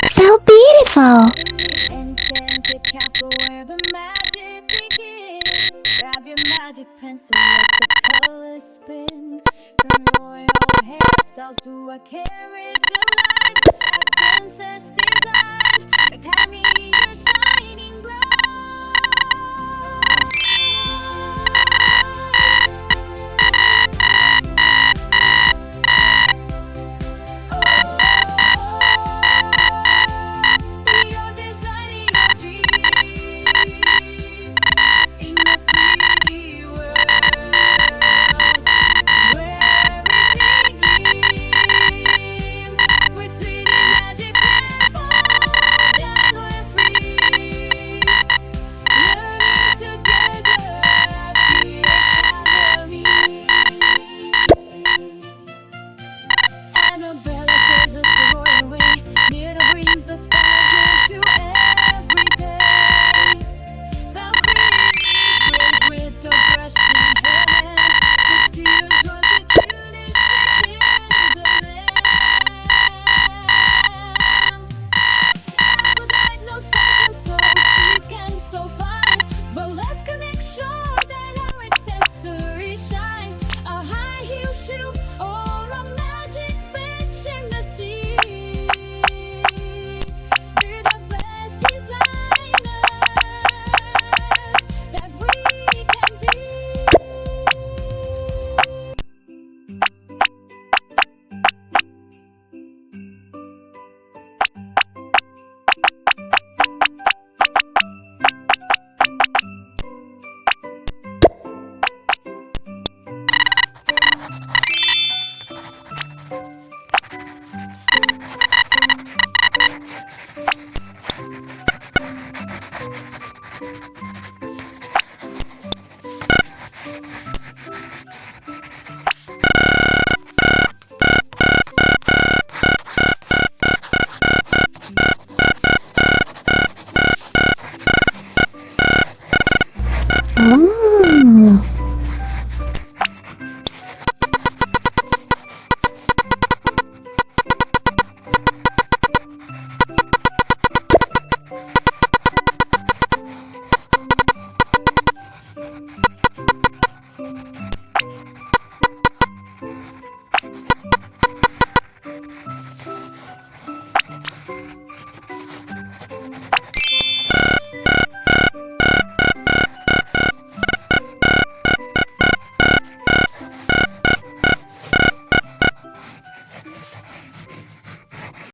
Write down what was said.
So beautiful! Enchanted castle where the magic begins. Grab your magic pencil, let the colors spin. From royal hairstyles to a carriage of light, a princess design. Carry your shining bright. You're designing your dreams in a 3D world where everything gleams with 3D magic and bold and we're free. Learning together at the academy. Annabella shows us the royal way. Nita brings the sparkle to every day. Valkyrie is great with the brush in her hand. Katrina draws the cutest shapes in the land. Aphrodite knows fashion, so chic and so fine. But let's make sure that our accessories shine. A high heel shoe or a magic fish in the sea. We're the best designers that we can be. Ooh.